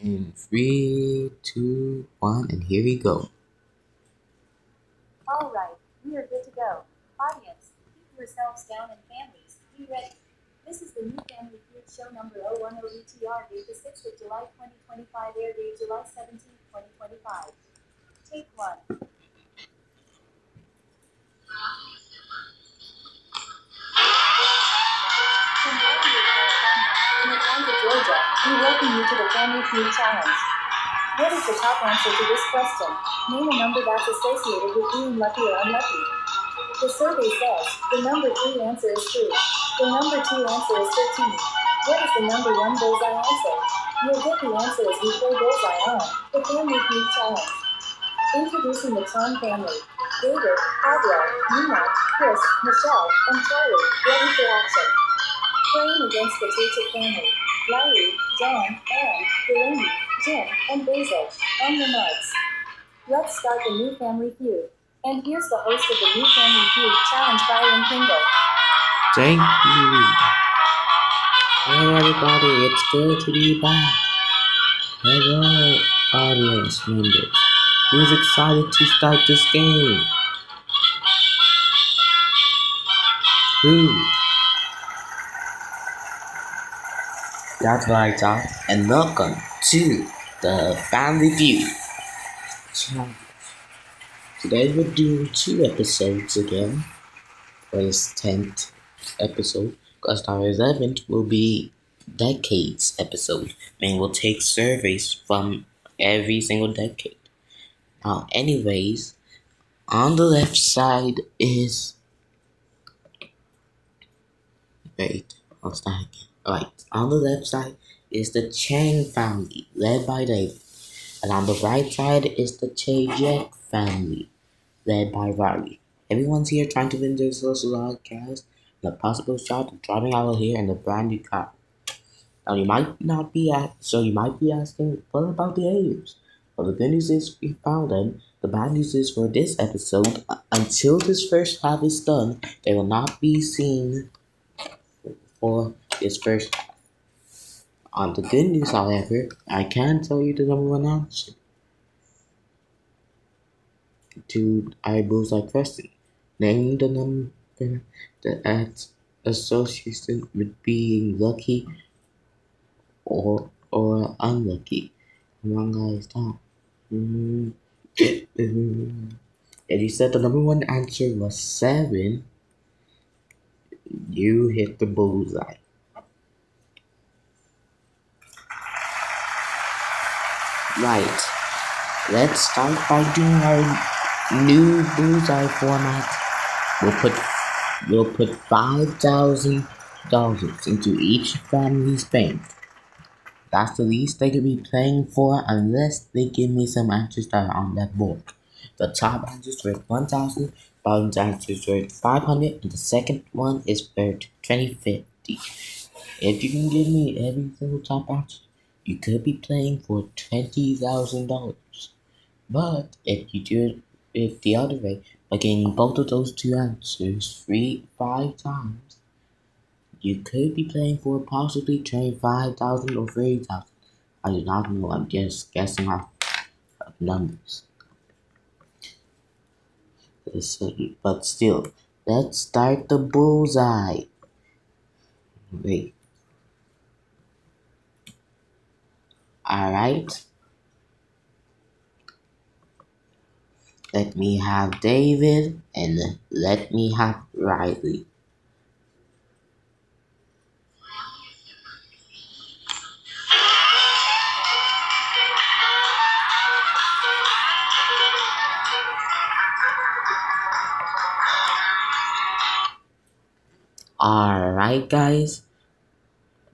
In 3, 2, 1, and here we go. All right, we are good to go. Audience, keep yourselves down and families, be ready. This is the new Family Feud show number 010ETR, date the 6th of July 2025, air date July 17th, 2025. Take 1. From Columbia, California, in Atlanta, Georgia, we welcome you to the Family Feud Challenge. What is the top answer to this question? Name a number that's associated with being lucky or unlucky. The survey says the number 3 answer is true. The number 2 answer is 13. What is the number 1 bullseye answer? You'll get the answer as we play Bullseye on the Family Feud Challenge. Introducing the Chong family. David, Pablo, Nina, Chris, Michelle, and Charlie, ready for action. Playing against the Tate family. Larry, John, Anne, Delaney, Jim, and Basil. On your marks. Let's start the new Family Feud. And here's the host of the new Family Feud Challenge, Byron Pringle. Thank you. Hey everybody, it's good to be back. Hello, audience members. Who's excited to start this game? Who? That's right, y'all. And welcome to the Family Feud Challenge. Today we're doing 2 episodes again for this 10th episode, because our 11th will be decades episode, and we'll take surveys from every single decade. Now, anyways, on the left side is I'll start again. Alright, on the left side is the Chang family, led by David, and on the right side is the Chayek family, led by Riley. Everyone's here trying to win their social podcast and a possible shot of driving out here in a brand new car. Now you might be asking, what about the haters? Well, the good news is we found them. The bad news is for this episode, until this first half is done, they will not be seen for this first half. On the good news, however, I can tell you the number 1 answer to our bullseye question. Name the number that's associated with being lucky or unlucky. Wrong guys, down. If you said the number 1 answer was 7, you hit the bullseye. Right. Let's start by doing our new bullseye format. We'll put $5,000 into each family's bank. That's the least they could be playing for unless they give me some answers that are on that board. The top answers worth 1,000, bottom answers worth 500, and the second one is worth 2050. If you can give me every single top answer, you could be playing for $20,000. But if you do it the other way, by getting both of those 2 answers 5 times, you could be playing for possibly 25,000 or 30,000. I do not know, I'm just guessing off of numbers. But still, let's start the bullseye. Wait. Alright. Let me have David and let me have Riley. Alright, guys.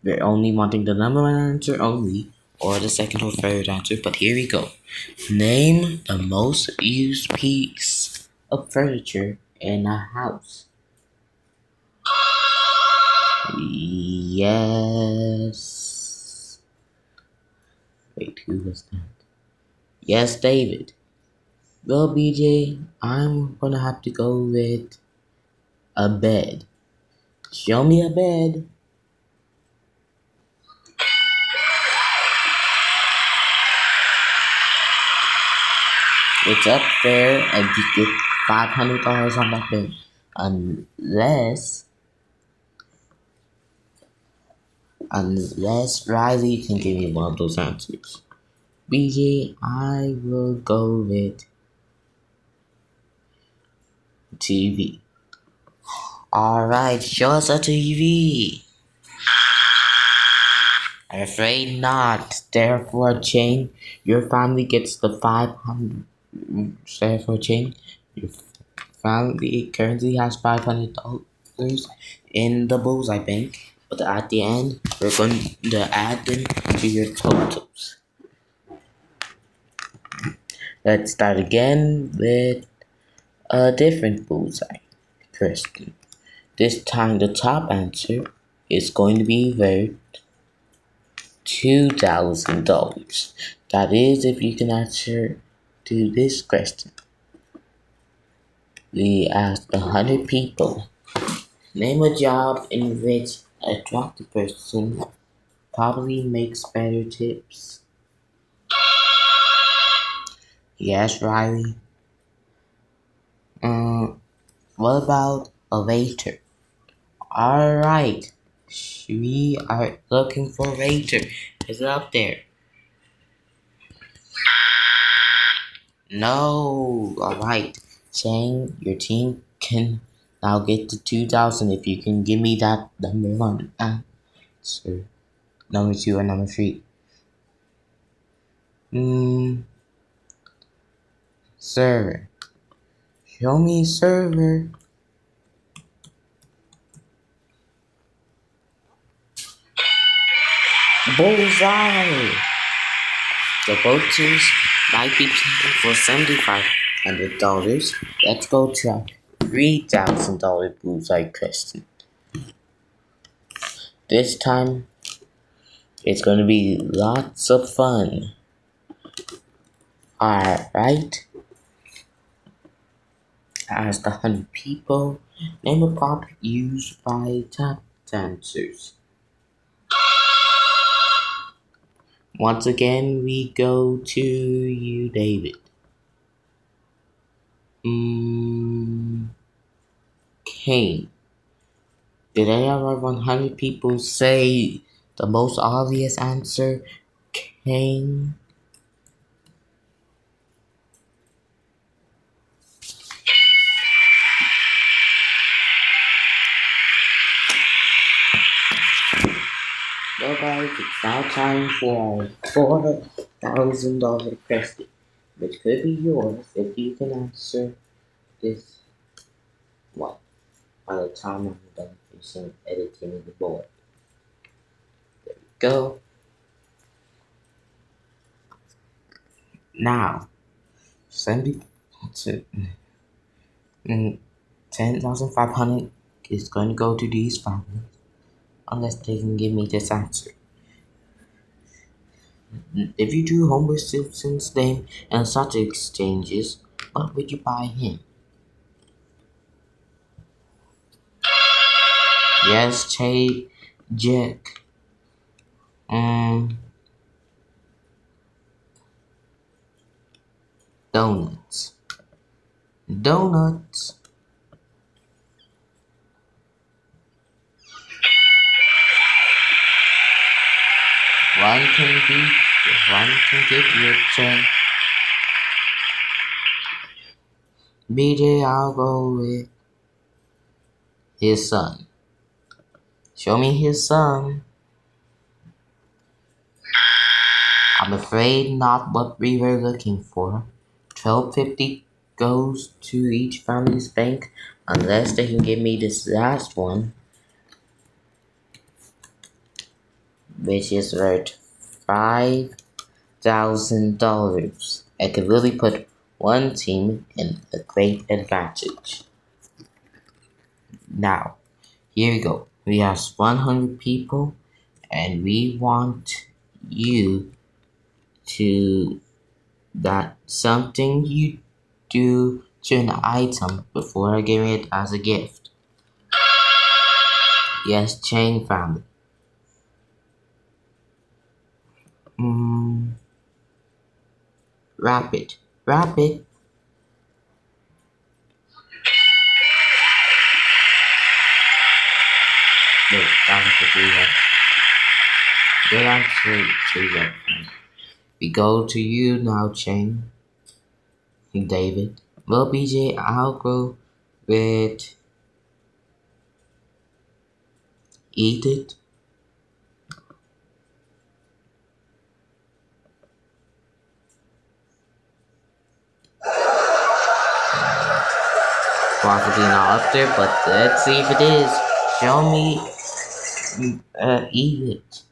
We're only wanting the number 1 answer only, or the second or third answer, but here we go. Name the most used piece of furniture in a house. Yes. Wait, who was that? Yes, David. Well, BJ, I'm gonna have to go with a bed. Show me a bed. It's up there and you get $500 on that thing. Unless Riley can give me one of those answers. BJ, I will go with TV. Alright, show us a TV. I'm afraid not. Therefore, Chang, your family gets the 500. Therefore, Chang, your family currently has $500 in the bullseye bank. But at the end, we're going to add them to your totals. Let's start again with a different bullseye question. This time, the top answer is going to be worth $2,000. That is, if you can answer to this question. We asked 100 people. Name a job in which a attractive person probably makes better tips. Yes, Riley. What about a waiter? Alright. We are looking for a waiter. Is it up there? No. Alright. Shane, your team can now get to 2,000 if you can give me that number one answer. Number two or number three. Server. Show me server. Bullseye. The voters might be playing for $7,500. Let's go to a $3,000 bullseye question. This time, it's going to be lots of fun. Alright. Ask 100 people. Name a prop used by tap dancers. Once again, we go to you, David. Kane. Did any of our 100 people say the most obvious answer? Kane. Well, guys, it's now time for our $4,000 question, which could be yours if you can answer this one by the time I'm done finishing editing the board. There we go. Now, 10,500 is going to go to these families unless they can give me this answer. If you drew Homer Simpson's name and such exchanges, what would you buy him? Yes, Jack. Donuts. Donuts. One can get richer. BJ, I'll go with his son. Show me his son. I'm afraid not what we were looking for. $12.50 goes to each family's bank unless they can give me this last one, which is worth $5,000. I could really put one team in a great advantage. Now, here we go. We have 100 people, and we want you to that something you do to an item before giving it as a gift. Yes, chain family. Wrap it. answer, good answer, Jacob. We go to you now, Cheng. David. Well, BJ, I'll go with eat it. Possibly not up there, but let's see if it is. Show me, eat it.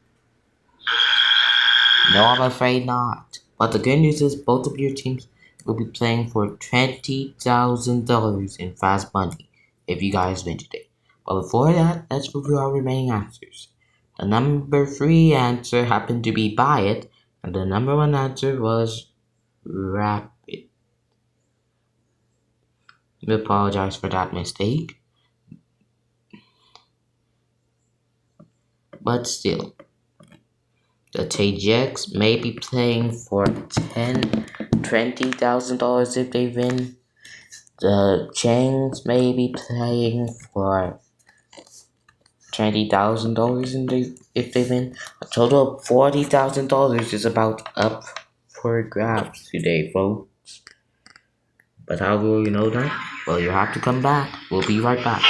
No, I'm afraid not. But the good news is both of your teams will be playing for $20,000 in fast money if you guys win today. But before that, let's review our remaining answers. The number 3 answer happened to be buy it, and the number 1 answer was rapid. We apologize for that mistake, but still, the TJX may be playing for $20,000 if they win. The Changs may be playing for $20,000 if they win. A total of $40,000 is about up for grabs today, folks. But how will you know that? Well, you have to come back. We'll be right back.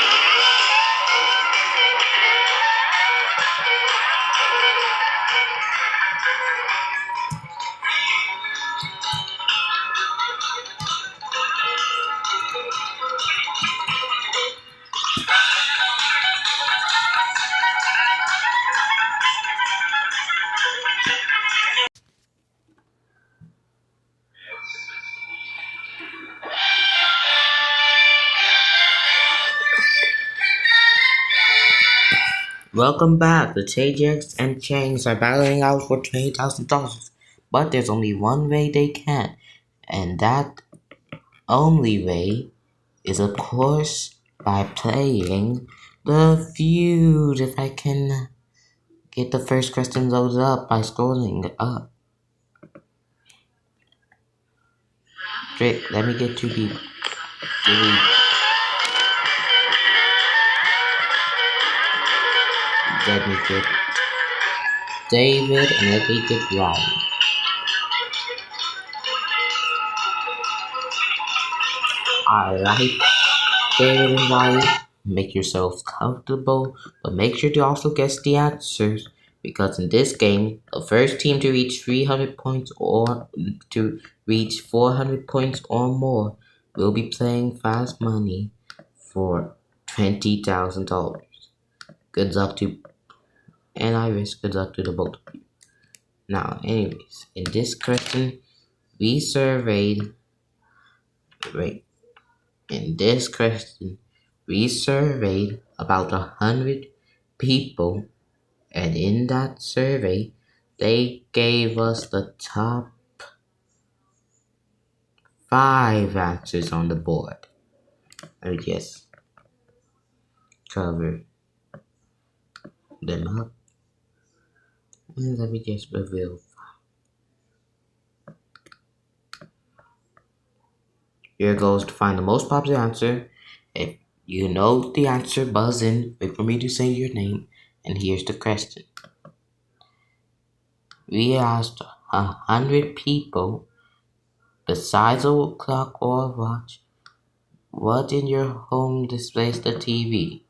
Welcome back. The TJX and Changs are battling out for $20,000. But there's only one way they can, and that only way is, of course, by playing the feud. If I can get the first question loaded up by scrolling up. Great, let me get to the delete. Let me get David and let me get Ryan. Alright, David and Ryan, make yourselves comfortable, but make sure to also guess the answers. Because in this game, the first team to reach 300 points or to reach 400 points or more will be playing fast money for $20,000. Good luck to, and I wish good luck to the both of you. Now, anyways, in this question, we surveyed, wait, in this question, we surveyed about 100 people, and in that survey, they gave us the top 5 answers on the board. Let me just cover them up, and let me just reveal. Here goes to find the most popular answer. If you know the answer, buzz in, wait for me to say your name, and here's the question. We asked 100 people, besides a clock or a watch, what in your home displays the TV?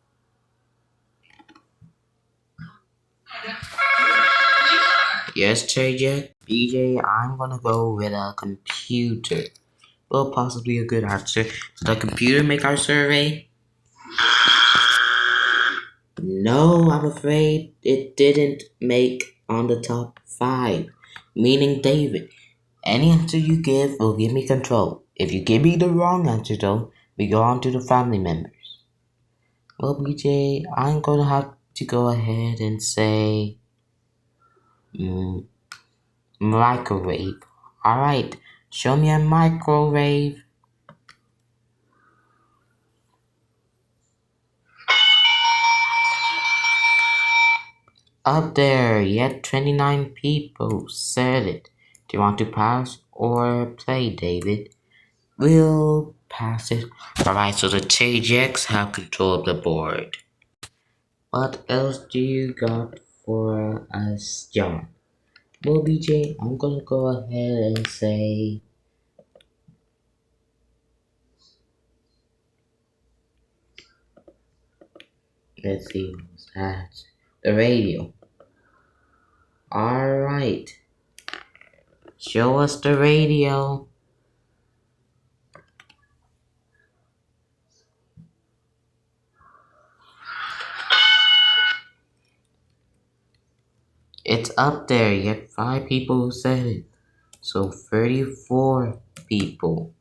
Yes, JJ? BJ, I'm gonna go with a computer. Well, possibly a good answer. Did the computer make our survey? No, I'm afraid it didn't make on the top 5. Meaning, David, any answer you give will give me control. If you give me the wrong answer, though, we go on to the family members. Well, BJ, I'm gonna have to go ahead and say microwave. Alright, show me a microwave. Up there, yet 29 people said it. Do you want to pass or play, David? We'll pass it. Alright, so the TJX have control of the board. What else do you got for us, John? Well, BJ, I'm gonna go ahead and say, let's see, what's that? The radio. Alright, show us the radio. It's up there, yet 5 people said it. So 34 people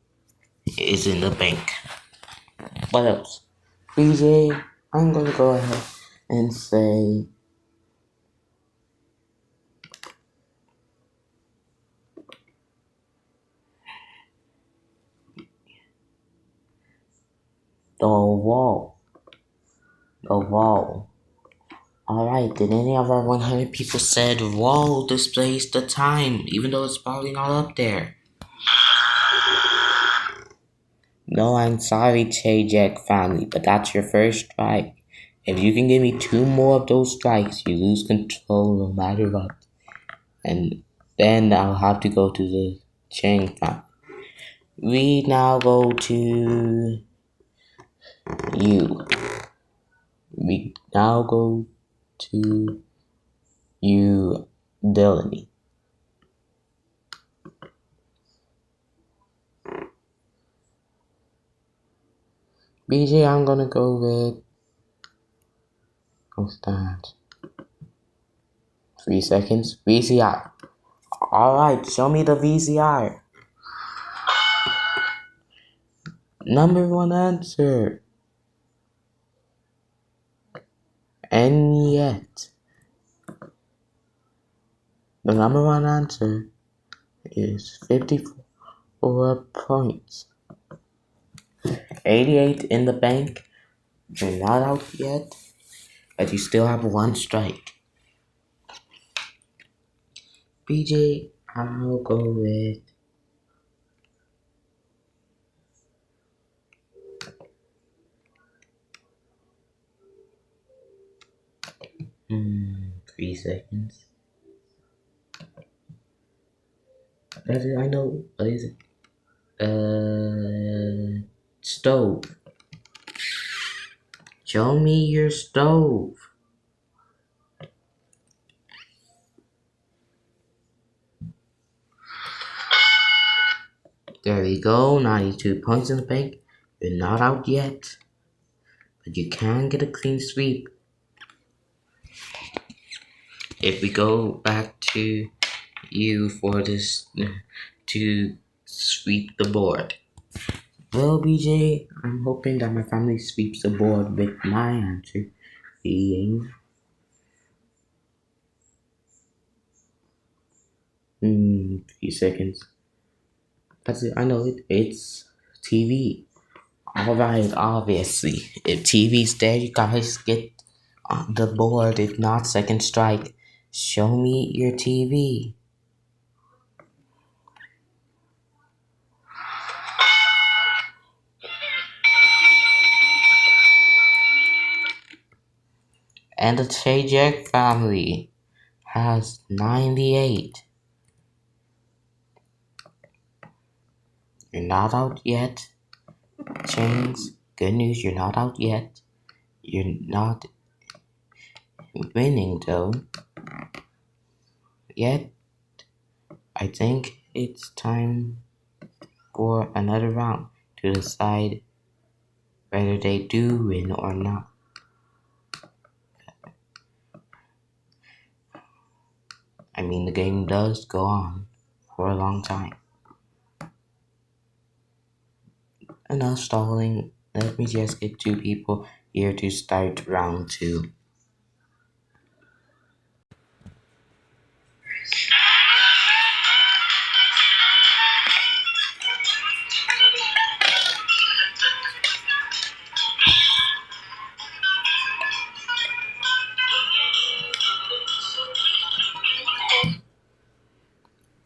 is in the bank. What else? BJ, I'm gonna go ahead and say the wall. The wall. Alright, did any of our 100 people said wall displays the time, even though it's probably not up there? No, I'm sorry, Jack family, but that's your first strike. If you can give me 2 more of those strikes, you lose control no matter what. And then I'll have to go to the Chang family. We now go to you. We now go to you, Delaney. BJ, I'm gonna go with, what's that? 3 seconds. VCR. Alright, show me the VCR. Number 1 answer. And yet, the number 1 answer is 54 points. 88 in the bank. You're not out yet, but you still have 1 strike. BJ, I'll go with Hmm, 3 seconds. That's it, I know. What is it? Stove. Show me your stove. There we go, 92 points in the bank. You're not out yet, but you can get a clean sweep. If we go back to you for this, to sweep the board. Well, BJ, I'm hoping that my family sweeps the board with my answer being 3 seconds. That's it. I know it. It's TV. Alright, obviously. If TV's there, you guys get on the board. If not, second strike. Show me your TV. And the Chajek family has 98. You're not out yet. Chains, good news, you're not out yet. You're not winning though. Yet, I think it's time for another round to decide whether they do win or not. I mean, the game does go on for a long time. Enough stalling. Let me just get 2 people here to start round 2.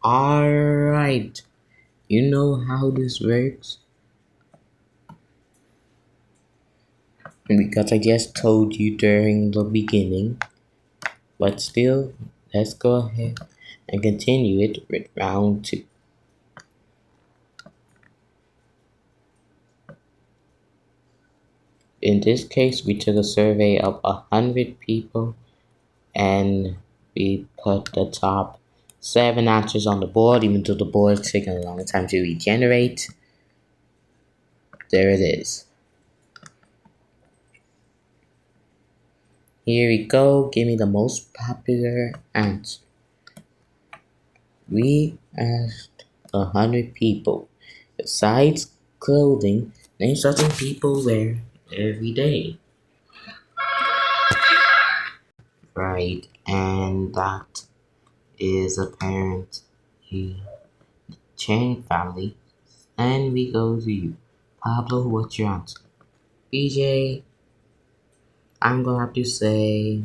Alright, you know how this works. because I just told you during the beginning. But still, let's go ahead and continue it with round two. In this case, we took a survey of 100 people and we put the top 7 answers on the board, even though the board is taking a long time to regenerate. There it is. Here we go. Give me the most popular answer. We asked 100 people, besides clothing, name something people wear every day. Right, and that is apparently Chang family. And we go to you. Pablo, what's your answer? BJ, I'm gonna have to say,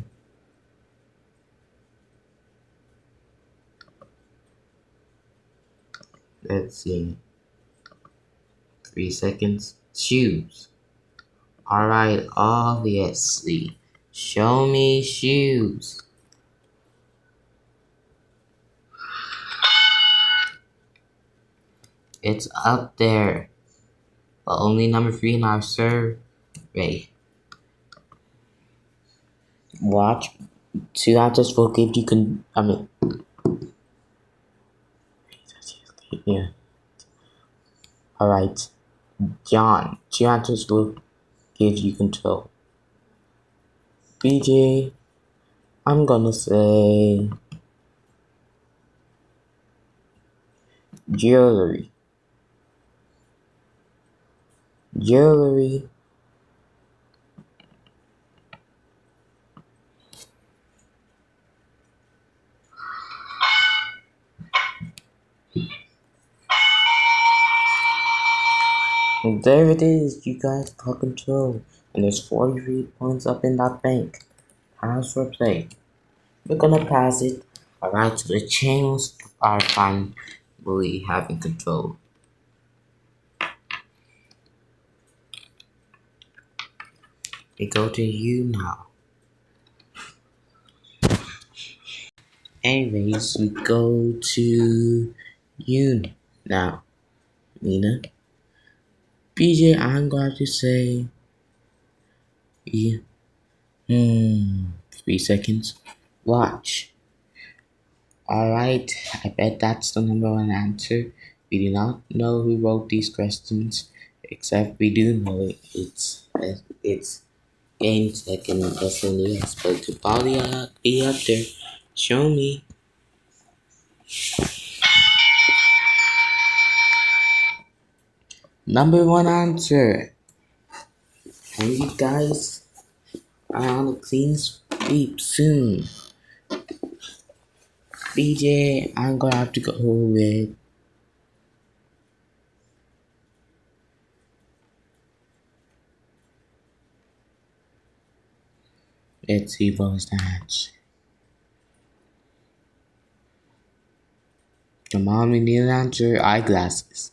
let's see, 3 seconds. Shoes. Alright, obviously. Show me shoes. It's up there, but only number 3 in our survey. Watch. 2 answers will give you yeah. Alright. John, 2 answers will give you control. BJ, I'm gonna say jewelry. Jewelry. There it is, you guys got control. And there's 43 points up in that bank. Pass for play. We're gonna pass it. Alright, so the chains are finally having control. We go to you now. Anyways, we go to you now. Nina. BJ, I'm going to say, yeah. 3 seconds. Watch. Alright, I bet that's the number 1 answer. We do not know who wrote these questions, except we do know it's games that can definitely expect to probably be up there. Show me. Number 1 answer. And you guys are on a clean sweep soon. BJ, I'm gonna have to go with, let's see what was the answer. Come on, we need an answer. Eyeglasses.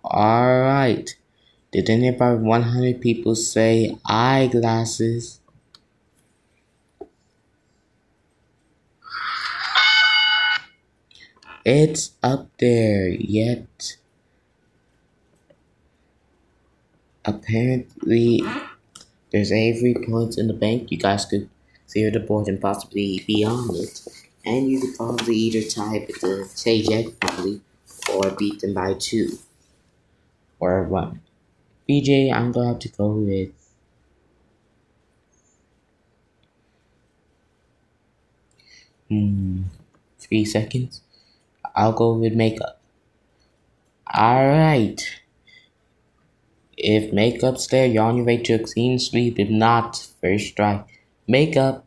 Alright. Did any about 100 people say eyeglasses? It's up there, yet apparently there's every point in the bank. You guys could clear the board and possibly be on it. And you could probably either tie with the Sajek family or beat them by 2 or 1. BJ, I'm gonna have to go with 3 seconds. I'll go with makeup. Alright. If makeup's there, you're on your way to a clean sweep. If not, first strike. Makeup.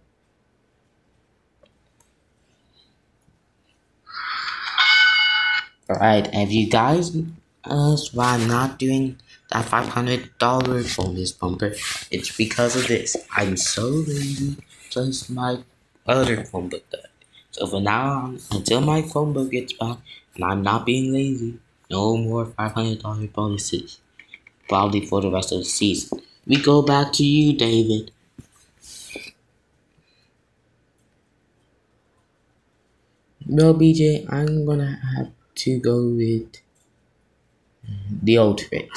Alright, have you guys asked why I'm not doing that $500 bonus bumper? It's because of this. I'm so lazy, plus my other phone book died. So from now on, until my phone book gets back, and I'm not being lazy, no more $500 bonuses. Probably for the rest of the season. We go back to you, David. No, BJ, I'm gonna have to go with the outfit.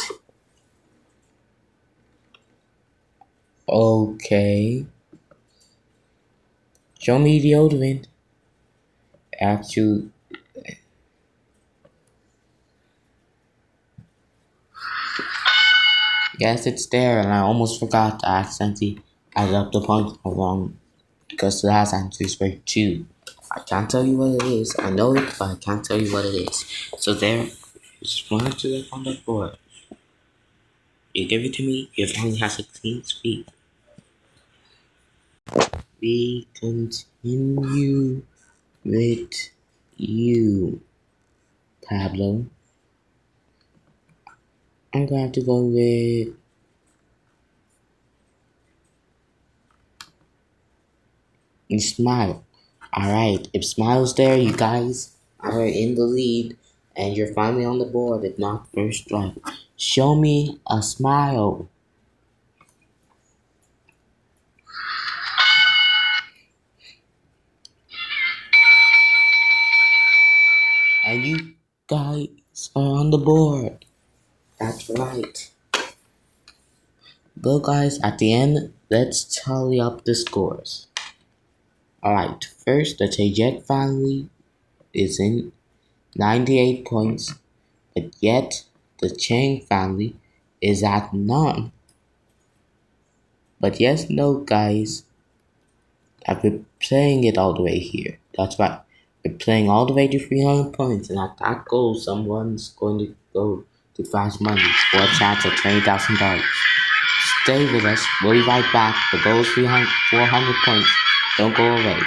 Okay. Show me the outfit. Actually, yes, it's there, and I almost forgot to accidentally add up the points wrong because the last answers were two. I can't tell you what it is. I know it, but I can't tell you what it is. So there, just one to left on the board. You give it to me. Your family has 16 feet. We continue with you, Pablo. I'm going to go with Smile. Alright, if Smile's there, you guys are in the lead and you're finally on the board, if not first strike. Show me a smile. And you guys are on the board. That's right. Well, guys, at the end, let's tally up the scores. Alright, first, the Tajek family is in 98 points, but yet the Chang family is at none. But yes, no, guys, I've been playing it all the way here. That's right. We're playing all the way to 300 points, and at that goal, someone's going to go to Fast Money for a chance at $20,000. Stay with us. We'll be right back. The goal is 400 points. Don't go away.